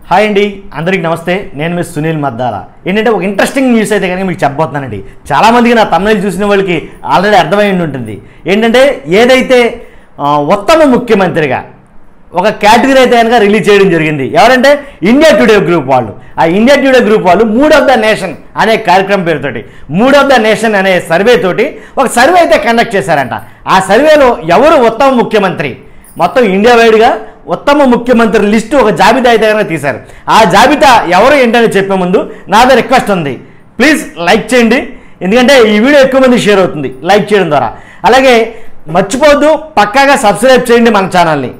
Hi అండి, అందరికీ నమస్తే. నేను మీ సునీల్ మద్దాల. ఏంటంటే ఒక ఇంట్రెస్టింగ్ న్యూస్ అయితే కనుక మీకు చెప్పబోతున్నానండి. చాలామందికి నా తమిళ చూసిన వాళ్ళకి ఆల్రెడీ అర్థమై ఉంటుంది. ఏంటంటే ఏదైతే ఉత్తమ ముఖ్యమంత్రిగా ఒక కేటగిరీ అయితే కనుక రిలీజ్ చేయడం జరిగింది. ఎవరంటే ఇండియా టుడే గ్రూప్ వాళ్ళు. ఆ ఇండియా టుడే గ్రూప్ వాళ్ళు మూడ్ ఆఫ్ ద నేషన్ అనే కార్యక్రమం పేరుతోటి మూడ్ ఆఫ్ ద నేషన్ అనే సర్వే తోటి ఒక సర్వే అయితే కండక్ట్ చేశారంట. ఆ సర్వేలో ఎవరు ఉత్తమ ముఖ్యమంత్రి, మొత్తం ఇండియా వైడ్గా ఉత్తమ ముఖ్యమంత్రి లిస్టు ఒక జాబితా అయితే కనుక తీశారు. ఆ జాబితా ఎవరు ఏంటని చెప్పే ముందు నాది రిక్వెస్ట్ ఉంది, ప్లీజ్ లైక్ చేయండి. ఎందుకంటే ఈ వీడియో ఎక్కువ మంది షేర్ అవుతుంది లైక్ చేయడం ద్వారా. అలాగే మర్చిపోవద్దు, పక్కాగా సబ్స్క్రైబ్ చేయండి మన ఛానల్ని.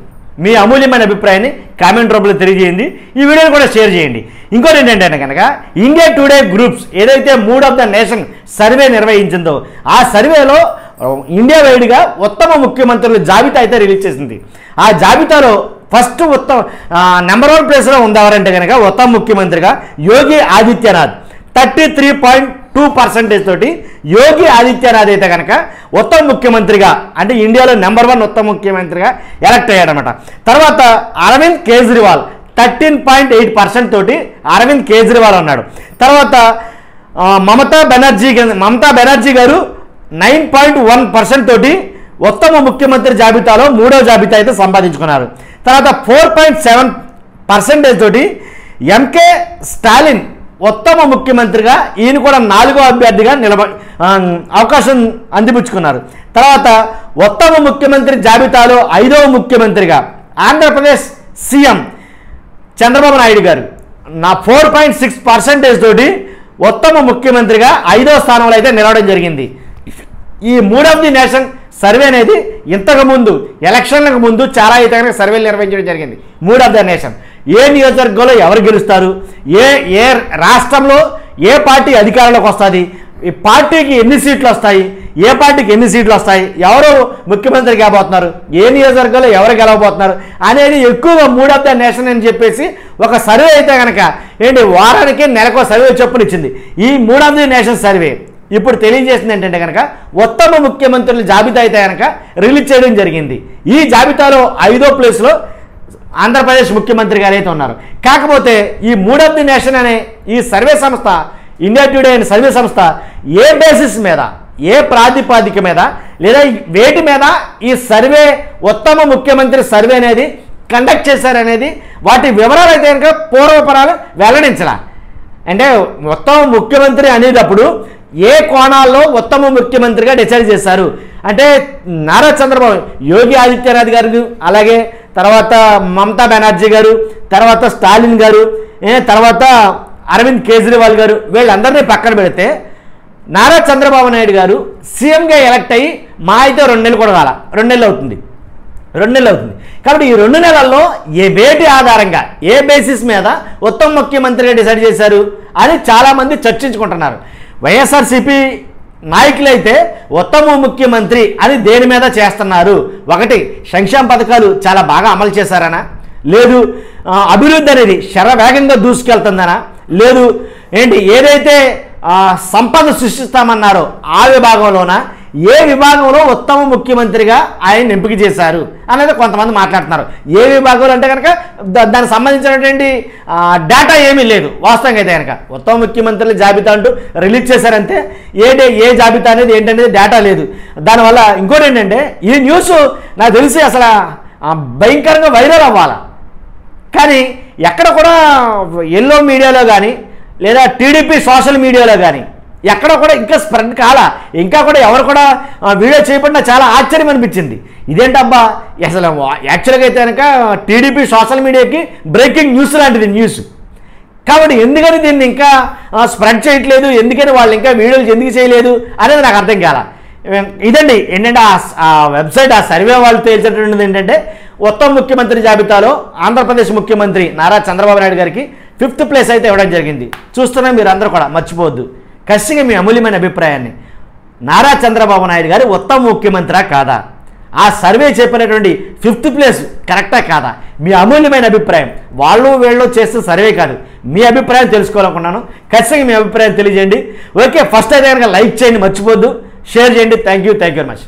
మీ అమూల్యమైన అభిప్రాయాన్ని కామెంట్ రూపంలో తెలియజేయండి. ఈ వీడియోని కూడా షేర్ చేయండి. ఇంకోటి ఏంటంటే కనుక ఇండియా టుడే గ్రూప్స్ ఏదైతే mood of the nation survey నిర్వహించిందో ఆ సర్వేలో ఇండియా వైడ్గా ఉత్తమ ముఖ్యమంత్రుల జాబితా అయితే రిలీజ్ చేసింది. ఆ జాబితాలో ఫస్ట్ నెంబర్ 1 ప్లేస్లో ఉంది ఎవరంటే కనుక ఉత్తమ ముఖ్యమంత్రిగా యోగి ఆదిత్యనాథ్. 33.2% తోటి యోగి ఆదిత్యనాథ్ అయితే కనుక ఉత్తమ ముఖ్యమంత్రిగా, అంటే ఇండియాలో నెంబర్ 1 ఉత్తమ ముఖ్యమంత్రిగా ఎలక్ట్ అయ్యాడనమాట. తర్వాత అరవింద్ కేజ్రీవాల్ 13.8% తోటి అరవింద్ కేజ్రీవాల్ ఉన్నాడు. తర్వాత మమతా బెనర్జీ గారు 9.1% తోటి ఉత్తమ ముఖ్యమంత్రి జాబితాలో 3వ జాబితా అయితే సంపాదించుకున్నారు. తర్వాత 4.7% తోటి ఎంకే స్టాలిన్ ఉత్తమ ముఖ్యమంత్రిగా, ఈయన కూడా 4వ అభ్యర్థిగా అవకాశం అందిపుచ్చుకున్నారు. తర్వాత ఉత్తమ ముఖ్యమంత్రి జాబితాలో 5వ ముఖ్యమంత్రిగా ఆంధ్రప్రదేశ్ సీఎం చంద్రబాబు నాయుడు గారు 4.6% తోటి ఉత్తమ ముఖ్యమంత్రిగా 5వ స్థానంలో అయితే నిలవడం జరిగింది. ఈ mood of the nation survey అనేది ఇంతకుముందు ఎలక్షన్లకు ముందు చాలా అయితే సర్వేలు నిర్వహించడం జరిగింది. మూడ్ ఆఫ్ ద నేషన్ ఏ నియోజకవర్గంలో ఎవరు గెలుస్తారు, ఏ రాష్ట్రంలో ఏ పార్టీ అధికారంలోకి వస్తుంది, ఈ పార్టీకి ఎన్ని సీట్లు వస్తాయి, ఏ పార్టీకి ఎన్ని సీట్లు వస్తాయి, ఎవరు ముఖ్యమంత్రి కాబోతున్నారు, ఏ నియోజకవర్గంలో ఎవరు గెలవబోతున్నారు అనేది ఎక్కువగా మూడ్ ఆఫ్ ద నేషన్ అని చెప్పేసి ఒక సర్వే అయితే కనుక వారానికి నెలకు సర్వే చొప్పునిచ్చింది. ఈ mood of the nation survey ఇప్పుడు తెలియజేసింది ఏంటంటే కనుక ఉత్తమ ముఖ్యమంత్రుల జాబితా అయితే కనుక రిలీజ్ చేయడం జరిగింది. ఈ జాబితాలో 5వ ప్లేస్లో ఆంధ్రప్రదేశ్ ముఖ్యమంత్రి గారు అయితే ఉన్నారు. కాకపోతే ఈ మూడ్ ఆఫ్ ది నేషన్ అనే ఈ సర్వే సంస్థ, ఇండియా టుడే అనే సర్వే సంస్థ ఏ బేసిస్ మీద, ఏ ప్రాతిపాదిక మీద లేదా వేటి మీద ఈ సర్వే ఉత్తమ ముఖ్యమంత్రి సర్వే అనేది కండక్ట్ చేశారనేది వాటి వివరాలు అయితే కనుక పూర్వపరాలు వెల్లడించాల. అంటే ఉత్తమ ముఖ్యమంత్రి అనేటప్పుడు ఏ కోణాల్లో ఉత్తమ ముఖ్యమంత్రిగా డిసైడ్ చేశారు అంటే నారా చంద్రబాబు, యోగి ఆదిత్యనాథ్ గారు, అలాగే తర్వాత మమతా బెనర్జీ గారు, తర్వాత స్టాలిన్ గారు, తర్వాత అరవింద్ కేజ్రీవాల్ గారు, వీళ్ళందరినీ పక్కన పెడితే నారా చంద్రబాబు నాయుడు గారు సీఎంగా ఎలక్ట్ అయ్యి మా అయితే 2 నెలలు కూడా కాల, 2 నెలలు అవుతుంది. కాబట్టి ఈ 2 నెలల్లో వేటి ఆధారంగా, ఏ బేసిస్ మీద ఉత్తమ ముఖ్యమంత్రిగా డిసైడ్ చేశారు అని చాలామంది చర్చించుకుంటున్నారు. వైఎస్ఆర్సీపీ నాయకులైతే ఉత్తమ ముఖ్యమంత్రి అని దేని మీద చేస్తున్నారు? ఒకటి, సంక్షేమ పథకాలు చాలా బాగా అమలు చేశారనా? లేదు అభివృద్ధి అనేది శరవేగంగా దూసుకెళ్తుందనా? లేదు ఏదైతే సంపద సృష్టిస్తామన్నారో ఆ విభాగంలోనా, ఏ విభాగంలో ఉత్తమ ముఖ్యమంత్రిగా ఆయన ఎంపిక చేశారు అనేది కొంతమంది మాట్లాడుతున్నారు. ఏ విభాగంలో అంటే కనుక దానికి సంబంధించినటువంటి డేటా ఏమీ లేదు. వాస్తవంగా అయితే కనుక ఉత్తమ ముఖ్యమంత్రుల జాబితా అంటూ రిలీజ్ చేశారంటే ఏ జాబితా అనేది ఏంటనేది డేటా లేదు. దానివల్ల ఇంకోటి ఏంటంటే ఈ న్యూస్ నాకు తెలిసి అసలు భయంకరంగా వైరల్ అవ్వాలి, కానీ ఎక్కడ కూడా ఎల్లో మీడియాలో కానీ లేదా టీడీపీ సోషల్ మీడియాలో కానీ ఎక్కడ కూడా ఇంకా స్ప్రెడ్ కాల, ఇంకా కూడా ఎవరు కూడా వీడియో చేయబడినా చాలా ఆశ్చర్యం అనిపించింది. ఇదేంటబ్బా అసలు యాక్చువల్గా అయితే కనుక టీడీపీ సోషల్ మీడియాకి బ్రేకింగ్ న్యూస్ లాంటిది న్యూస్. కాబట్టి ఎందుకని దీన్ని ఇంకా స్ప్రెడ్ చేయట్లేదు, ఎందుకని వాళ్ళు ఇంకా వీడియోలు ఎందుకు చేయలేదు అనేది నాకు అర్థం కాల. ఇదండి ఏంటంటే ఆ వెబ్సైట్, ఆ సర్వే వాళ్ళు తేల్చేటటువంటిది ఏంటంటే ఉత్తమ ముఖ్యమంత్రి జాబితాలో ఆంధ్రప్రదేశ్ ముఖ్యమంత్రి నారా చంద్రబాబు నాయుడు గారికి 5th ప్లేస్ అయితే ఇవ్వడం జరిగింది. చూస్తున్నా మీరు అందరూ కూడా మర్చిపోవద్దు, ఖచ్చితంగా మీ అమూల్యమైన అభిప్రాయాన్ని. నారా చంద్రబాబు నాయుడు గారు ఉత్తమ ముఖ్యమంత్రి కాదా? ఆ సర్వే చెప్పినటువంటి 5th ప్లేస్ కరెక్టా కాదా? మీ అమూల్యమైన అభిప్రాయం. వాళ్ళు వీళ్ళు చేస్తే సర్వే కాదు, మీ అభిప్రాయం తెలుసుకోవాలనుకున్నాను. ఖచ్చితంగా మీ అభిప్రాయం తెలియజేయండి. ఓకే, ఫస్ట్ అయితే కనుక లైక్ చేయండి, మర్చిపోవద్దు, షేర్ చేయండి. Thank you very much.